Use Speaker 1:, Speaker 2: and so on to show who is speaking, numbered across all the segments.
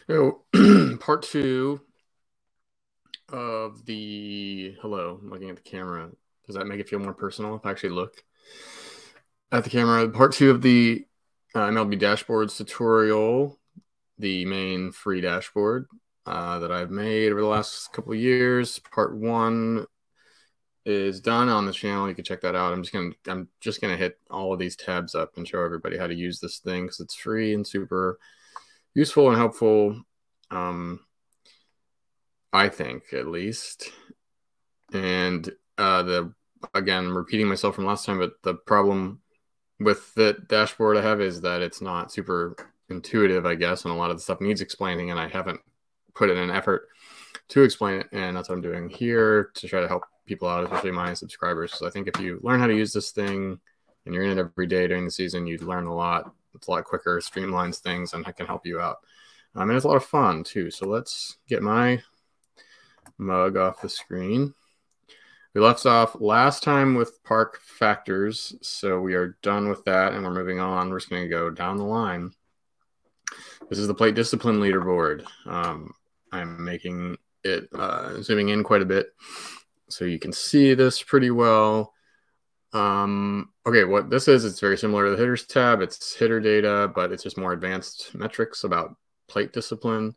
Speaker 1: So, part two of the hello, I'm looking at the camera. Does that make it feel more personal if I actually look at the camera? Part two of the MLB Dashboards tutorial, the main free dashboard that I've made over the last couple of years. Part one is done on the channel. You can check that out. I'm just gonna hit all of these tabs up and show everybody how to use this thing because it's free and super useful and helpful. I think, at least. And again, repeating myself from last time, but the problem with the dashboard I have is that it's not super intuitive, I guess, and a lot of the stuff needs explaining, and I haven't put in an effort to explain it, and that's what I'm doing here to try to help people out, especially my subscribers. So I think if you learn how to use this thing and you're in it every day during the season, you'd learn a lot. It's a lot quicker, streamlines things, and I can help you out. And it's a lot of fun, too. So let's get my mug off the screen. We left off last time with park factors, so we are done with that, and we're moving on. We're just going to go down the line. This is the plate discipline leaderboard. I'm making it zooming in quite a bit so you can see this pretty well. Okay, what this is, it's very similar to the hitters tab. It's hitter data, but it's just more advanced metrics about plate discipline.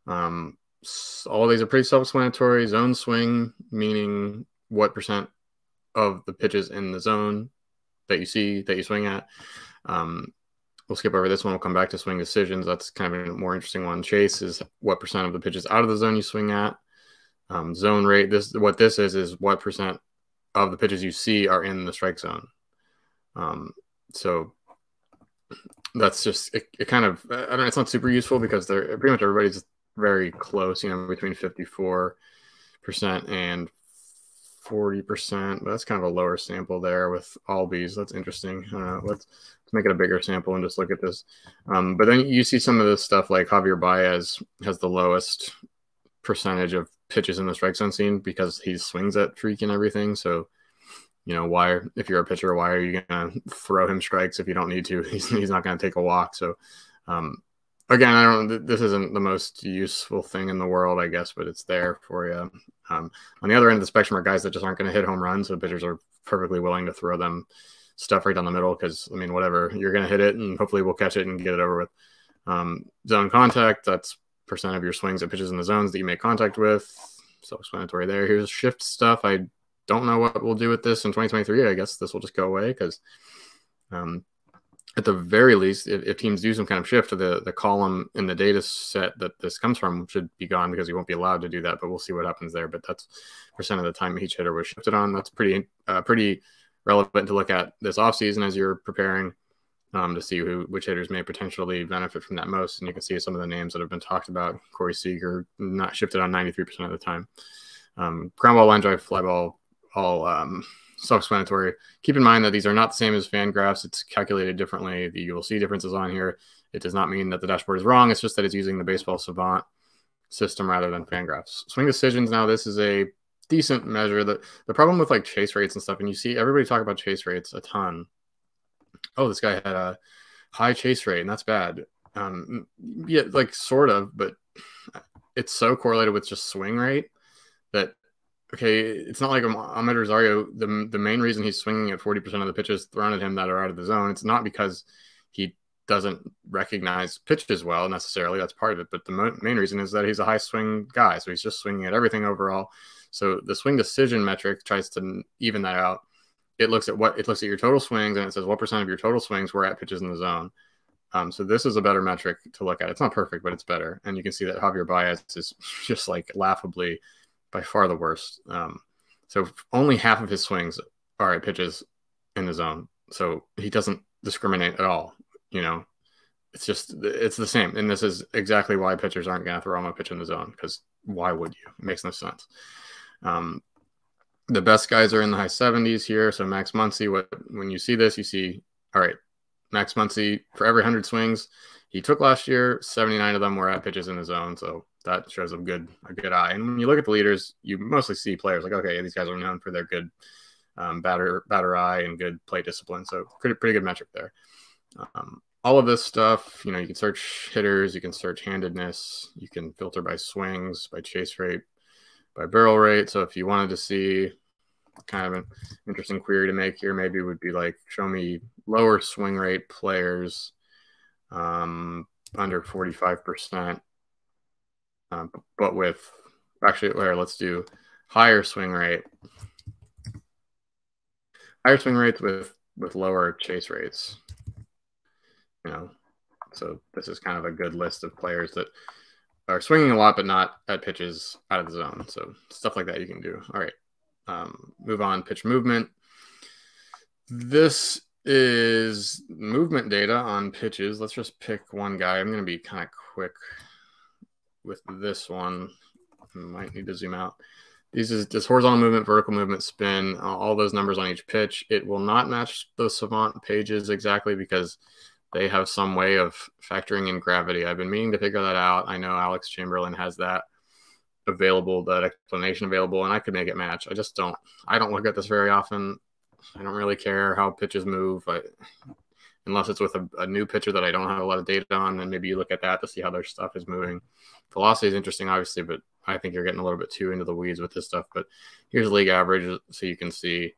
Speaker 1: All these are pretty self-explanatory. Zone swing, meaning what percent of the pitches in the zone that you see, that you swing at. We'll skip over this one. We'll come back to swing decisions. That's kind of a more interesting one. Chase is what percent of the pitches out of the zone you swing at. Zone rate, what this is what percent of the pitches you see are in the strike zone. So that's just, it kind of, I don't know, it's not super useful because they're pretty much everybody's very close, between 54% and 40%. But that's kind of a lower sample there with Albies. That's interesting. Let's make it a bigger sample and just look at this. But then you see some of this stuff like Javier Baez has the lowest percentage of pitches in the strike zone seen because he swings at freaking everything. So, why, if you're a pitcher, why are you going to throw him strikes if you don't need to? He's not going to take a walk. So, again, this isn't the most useful thing in the world, I guess, but it's there for you. On the other end of the spectrum are guys that just aren't going to hit home runs. So pitchers are perfectly willing to throw them stuff right down the middle because, whatever, you're going to hit it and hopefully we'll catch it and get it over with. Zone contact, that's percent of your swings at pitches in the zones that you make contact with. Self-explanatory there. Here's shift stuff. I don't know what we'll do with this in 2023. I guess this will just go away because at the very least, if teams do some kind of shift, the column in the data set that this comes from should be gone because you won't be allowed to do that, but we'll see what happens there. But that's percent of the time each hitter was shifted on. That's pretty relevant to look at this offseason as you're preparing to see which hitters may potentially benefit from that most. And you can see some of the names that have been talked about. Corey Seager, not shifted on 93% of the time. Ground ball, line drive, fly ball, all self-explanatory. Keep in mind that these are not the same as fan graphs. It's calculated differently. You will see differences on here. It does not mean that the dashboard is wrong. It's just that it's using the baseball savant system rather than fan graphs. Swing decisions, now this is a decent measure. The problem with like chase rates and stuff, and you see everybody talk about chase rates a ton. Oh, this guy had a high chase rate, and that's bad. Yeah, like sort of, but it's so correlated with just swing rate that, okay, it's not like Ahmed Rosario. The main reason he's swinging at 40% of the pitches thrown at him that are out of the zone, it's not because he doesn't recognize pitches well necessarily. That's part of it. But the main reason is that he's a high swing guy. So he's just swinging at everything overall. So the swing decision metric tries to even that out. It looks at your total swings, and it says what percent of your total swings were at pitches in the zone. So this is a better metric to look at. It's not perfect, but it's better. And you can see that Javier Baez is just like laughably by far the worst. So only half of his swings are at pitches in the zone. So he doesn't discriminate at all. It's the same. And this is exactly why pitchers aren't going to throw him a pitch in the zone, because why would you? It makes no sense. The best guys are in the high 70s here. So Max Muncy, when you see this, you see, all right, Max Muncy, for every 100 swings he took last year, 79 of them were at pitches in the zone. So that shows a good eye. And when you look at the leaders, you mostly see players like, okay, these guys are known for their good batter eye and good plate discipline. So pretty good metric there. all of this stuff, you can search hitters, you can search handedness, you can filter by swings, by chase rate, by barrel rate. So if you wanted to see kind of an interesting query to make here, maybe it would be like, show me lower swing rate players under 45%, but with, actually, let's do higher swing rates with lower chase rates. So this is kind of a good list of players that are swinging a lot, but not at pitches out of the zone. So stuff like that you can do. All right. Move on, pitch movement. This is movement data on pitches. Let's just pick one guy. I'm going to be kind of quick with this one. I might need to zoom out. These is just horizontal movement, vertical movement, spin, all those numbers on each pitch. It will not match the Savant pages exactly because they have some way of factoring in gravity. I've been meaning to figure that out. I know Alex Chamberlain has that available, that explanation available, and I could make it match. I don't look at this very often. I don't really care how pitches move, unless it's with a new pitcher that I don't have a lot of data on. Then maybe you look at that to see how their stuff is moving. Velocity is interesting, obviously, but I think you're getting a little bit too into the weeds with this stuff. But here's league average, so you can see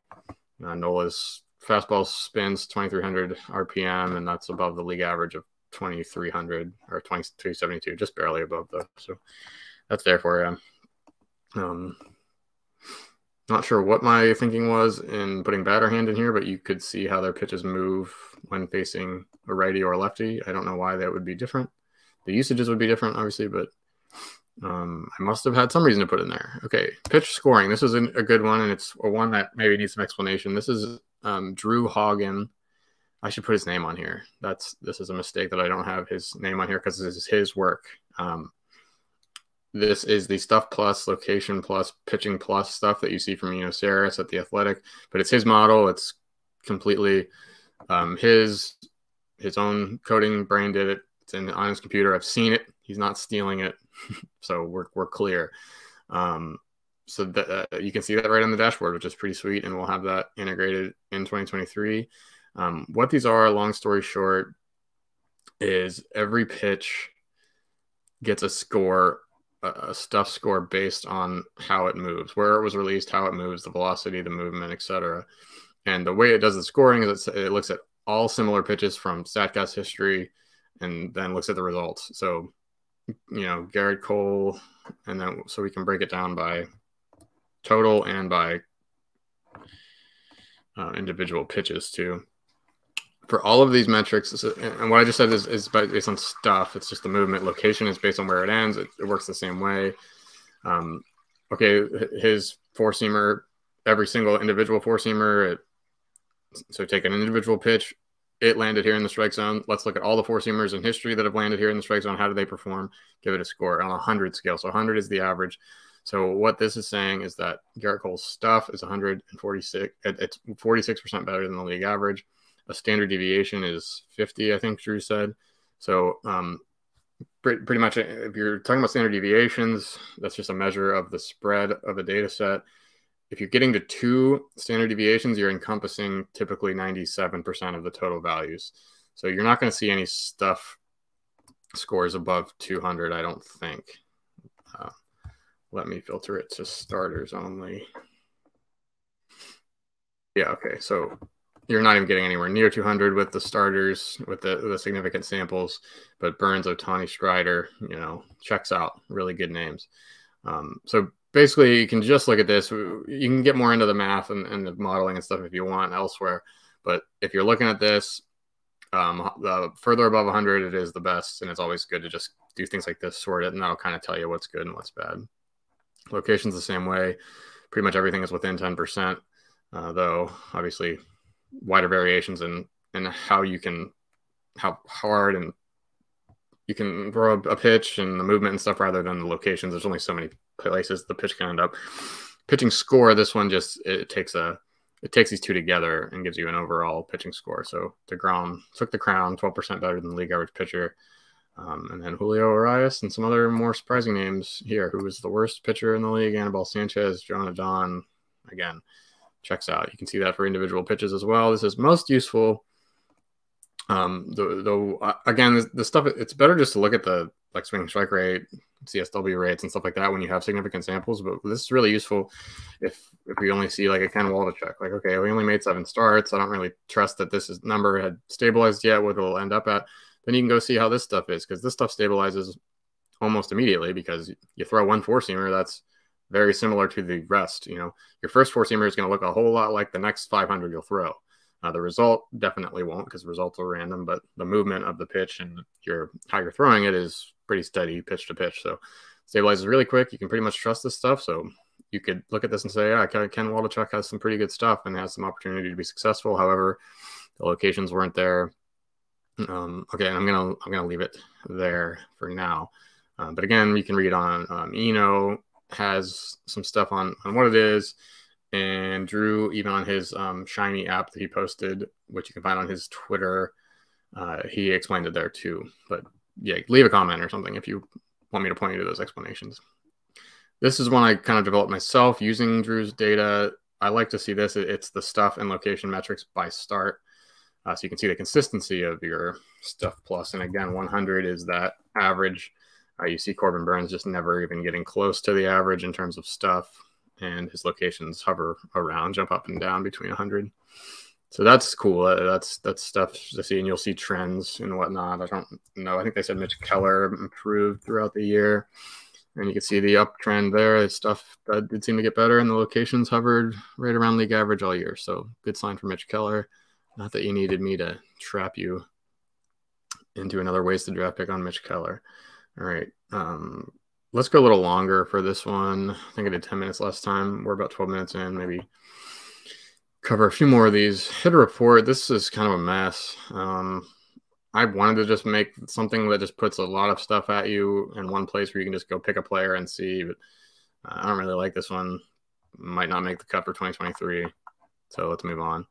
Speaker 1: Nola's fastball spins 2,300 RPM, and that's above the league average of 2,300 or 2,372, just barely above though. So that's there for you. Not sure what my thinking was in putting batter hand in here, but you could see how their pitches move when facing a righty or a lefty. I don't know why that would be different. The usages would be different, obviously, but I must have had some reason to put in there. Okay, pitch scoring. This is a good one, and it's one that maybe needs some explanation. This is Drew Hagen. I should put his name on here. This is a mistake that I don't have his name on here because this is his work. This is the stuff plus, location plus, pitching plus stuff that you see from Saris at The Athletic, but it's his model. It's completely his own coding brain did it. It's on his computer. I've seen it. He's not stealing it, so we're clear. So that, you can see that right on the dashboard, which is pretty sweet, and we'll have that integrated in 2023. What these are, long story short, is every pitch gets a score, a stuff score based on how it moves, where it was released, how it moves, the velocity, the movement, etc. And the way it does the scoring is it looks at all similar pitches from StatCast history and then looks at the results. So, Garrett Cole, and then so we can break it down by total and by individual pitches too. For all of these metrics, and what I just said is based on stuff. It's just the movement. Location is based on where it ends. It works the same way. Okay, his four-seamer, every single individual four-seamer. So take an individual pitch. It landed here in the strike zone. Let's look at all the four-seamers in history that have landed here in the strike zone. How do they perform? Give it a score on a 100 scale. So 100 is the average. So what this is saying is that Garrett Cole's stuff is 146. It's 46% better than the league average. A standard deviation is 50, I think Drew said. So pretty much if you're talking about standard deviations, that's just a measure of the spread of a data set. If you're getting to 2 standard deviations, you're encompassing typically 97% of the total values. So you're not going to see any stuff scores above 200, I don't think. Let me filter it to starters only. Yeah, okay. So you're not even getting anywhere near 200 with the starters, with the significant samples, but Burns, Ohtani, Strider, checks out. Really good names. So basically, you can just look at this. You can get more into the math and the modeling and stuff if you want elsewhere. But if you're looking at this, the further above 100, it is the best. And it's always good to just do things like this, sort it, and that'll kind of tell you what's good and what's bad. Location's the same way. Pretty much everything is within 10%, though obviously wider variations in how hard and you can throw a pitch and the movement and stuff rather than the locations. There's only so many places the pitch can end up. Pitching score, this one it takes these two together and gives you an overall pitching score. So DeGrom took the crown, 12% better than the league average pitcher. And then Julio Urias and some other more surprising names here. Who was the worst pitcher in the league? Anibal Sanchez, Jonah Don, again, checks out. You can see that for individual pitches as well. This is most useful Again, the stuff, it's better just to look at the like swing strike rate, CSW rates, and stuff like that when you have significant samples. But this is really useful if we only see like a Ken Waldichuk, like, okay, we only made 7 starts. I don't really trust that number had stabilized yet, what it'll end up at. Then you can go see how this stuff is, because this stuff stabilizes almost immediately, because you throw one 4-seamer that's very similar to the rest. You know, your first 4-seamer is going to look a whole lot like the next 500 you'll throw. The result definitely won't, because results are random, but the movement of the pitch and how you're throwing it is pretty steady pitch to pitch. So stabilizes really quick. You can pretty much trust this stuff. So you could look at this and say, yeah, Ken Waldichuk has some pretty good stuff and has some opportunity to be successful. However, the locations weren't there. Okay, and I'm gonna leave it there for now. But again, you can read on Eno has some stuff on what it is. And Drew, even on his Shiny app that he posted, which you can find on his Twitter, he explained it there too. But yeah, leave a comment or something if you want me to point you to those explanations. This is one I kind of developed myself using Drew's data. I like to see this. It's the stuff and location metrics by start. So you can see the consistency of your stuff plus. And again, 100 is that average. You see Corbin Burns just never even getting close to the average in terms of stuff. And his locations hover around, jump up and down between 100. So that's cool. That's stuff to see, and you'll see trends and whatnot. I don't know. I think they said Mitch Keller improved throughout the year, and you can see the uptrend there. It's stuff that did seem to get better, and the locations hovered right around league average all year. So good sign for Mitch Keller. Not that you needed me to trap you into another wasted draft pick on Mitch Keller. All right. Let's go a little longer for this one. I think I did 10 minutes last time. We're about 12 minutes in, maybe cover a few more of these. Hit a report. This is kind of a mess. I wanted to just make something that just puts a lot of stuff at you in one place where you can just go pick a player and see, but I don't really like this one. Might not make the cut for 2023. So let's move on.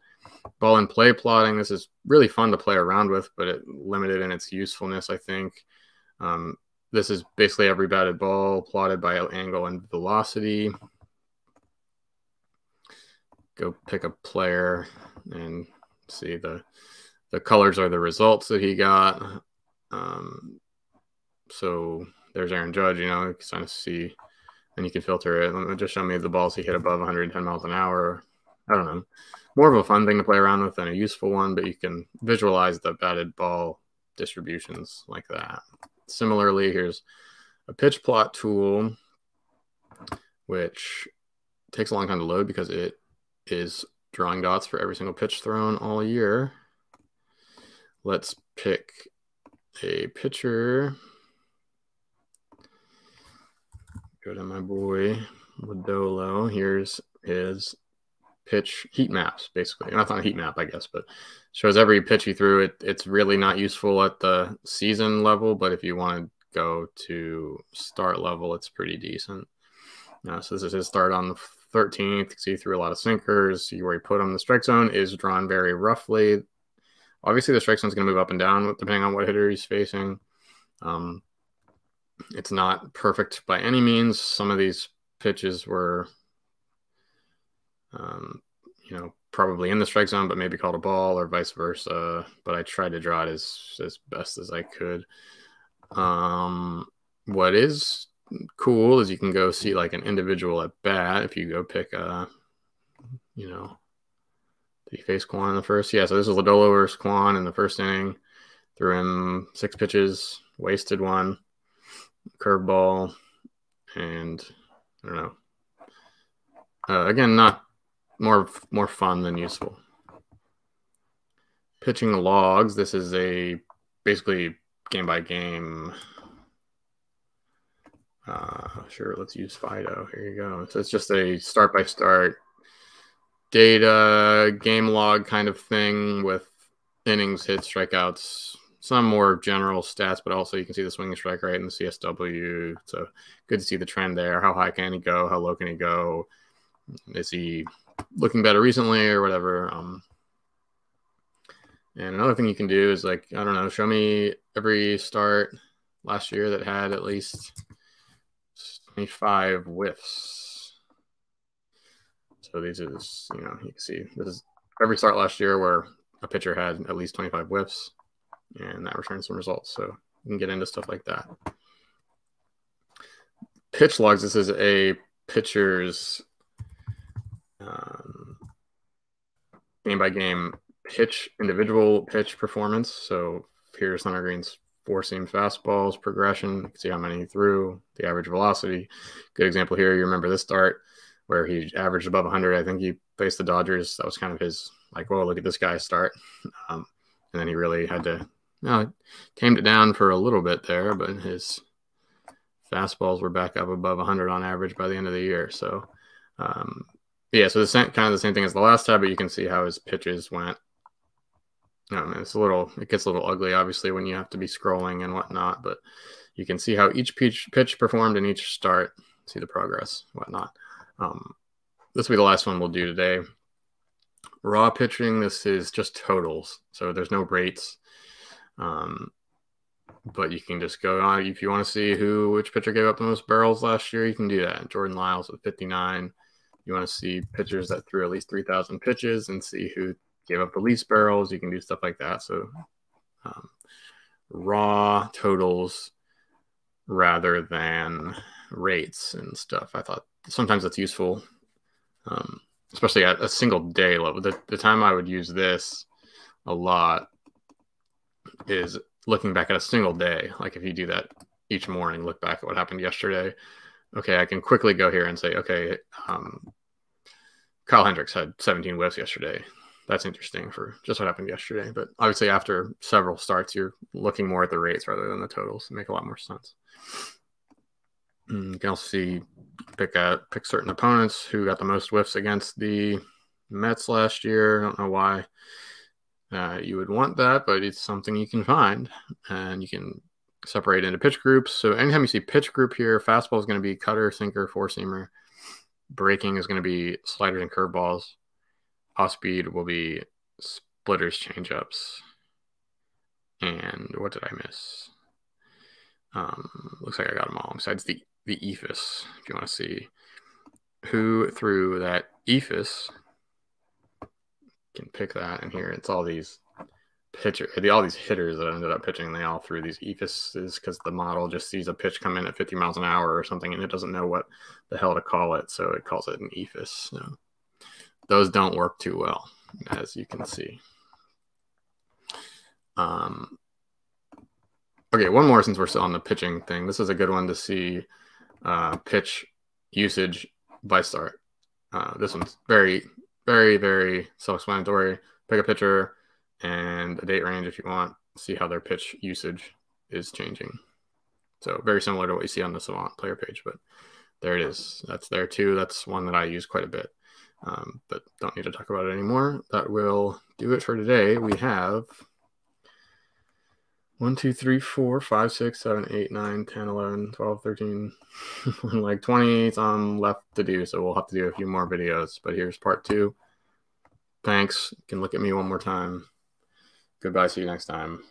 Speaker 1: Ball and play plotting. This is really fun to play around with, but it limited in its usefulness, I think. This is basically every batted ball plotted by angle and velocity. Go pick a player and see the colors are the results that he got. So there's Aaron Judge, you know, you can kind of see, and you can filter it. Just show me the balls he hit above 110 miles an hour. I don't know. More of a fun thing to play around with than a useful one, but you can visualize the batted ball distributions like that. Similarly, here's a pitch plot tool, which takes a long time to load because it is drawing dots for every single pitch thrown all year. Let's pick a pitcher. Go to my boy Lodolo. Here's his pitch heat maps, basically. Not a heat map, I guess, but shows every pitch he threw. It's really not useful at the season level, but if you want to go to start level, it's pretty decent. So this is his start on the 13th. You can see he threw a lot of sinkers. See where he put them. The strike zone is drawn very roughly. Obviously, the strike zone is going to move up and down depending on what hitter he's facing. It's not perfect by any means. Some of these pitches were you know, probably in the strike zone, but maybe called a ball or vice versa. But I tried to draw it as best as I could. What is cool is you can go see like an individual at bat. If you go pick you know, did he face Kwan in the first? Yeah, so this is Lodolo versus Kwan in the first inning. Threw him 6 pitches, wasted one, curveball, and I don't know. Again, not more fun than useful. Pitching logs. This is basically game by game. Sure, let's use Fido. Here you go. So it's just a start by start data game log kind of thing with innings, hits, strikeouts, some more general stats, but also you can see the swinging strike rate and the CSW. So good to see the trend there. How high can he go? How low can he go? Is he looking better recently or whatever? And another thing you can do is, like, I don't know, show me every start last year that had at least 25 whiffs. So these is, you know, you can see this is every start last year where a pitcher had at least 25 whiffs. and that returns some results. So you can get into stuff like that. Pitch logs. This is a pitcher's game by game individual pitch performance. So here's Hunter Green's four-seam fastballs progression. You can see how many he threw, the average velocity. Good example here. You remember this start where he averaged above 100. I think he faced the Dodgers. That was kind of his, like, well, look at this guy start. And then he really had to, tamed it down for a little bit there, but his fastballs were back up above 100 on average by the end of the year. So, yeah, so kind of the same thing as the last tab, but you can see how his pitches went. It gets a little ugly, obviously, when you have to be scrolling and whatnot, but you can see how each pitch performed in each start, see the progress, whatnot. This will be the last one we'll do today. Raw pitching, this is just totals, so there's no rates. But you can just go on. If you want to see which pitcher gave up the most barrels last year, you can do that. Jordan Lyles with 59. You want to see pitchers that threw at least 3,000 pitches and see who gave up the least barrels. You can do stuff like that. So raw totals rather than rates and stuff. I thought sometimes that's useful, especially at a single day level. The time I would use this a lot is looking back at a single day. Like if you do that each morning, look back at what happened yesterday. Okay, I can quickly go here and say, okay, Kyle Hendricks had 17 whiffs yesterday. That's interesting for just what happened yesterday. But obviously after several starts, you're looking more at the rates rather than the totals. It make a lot more sense. You can also see, pick certain opponents who got the most whiffs against the Mets last year. I don't know why you would want that, but it's something you can find. And you can separate into pitch groups. So anytime you see pitch group here, fastball is going to be cutter, sinker, four-seamer. Breaking is going to be sliders and curveballs. Off speed will be splitters, changeups. And what did I miss? Looks like I got them all. Besides the ephus, if you want to see who threw that ephus, you can pick that. And here it's all these all these hitters that ended up pitching. They all threw these ephuses because the model just sees a pitch come in at 50 miles an hour or something, and it doesn't know what the hell to call it, so it calls it an ephus. So those don't work too well, as you can see. Okay, one more since we're still on the pitching thing. This is a good one to see pitch usage by start. This one's very, very, very self-explanatory. Pick a pitcher and a date range if you want. See how their pitch usage is changing. So very similar to what you see on the Savant player page, but there it is. That's there too. That's one that I use quite a bit, but don't need to talk about it anymore. That will do it for today. We have 1, 2, 3, 4, 5, 6, 7, 8, 9, 10, 11, 12, 13, like 20 some left to do. So we'll have to do a few more videos, but here's part 2. Thanks. You can look at me one more time. Goodbye. See you next time.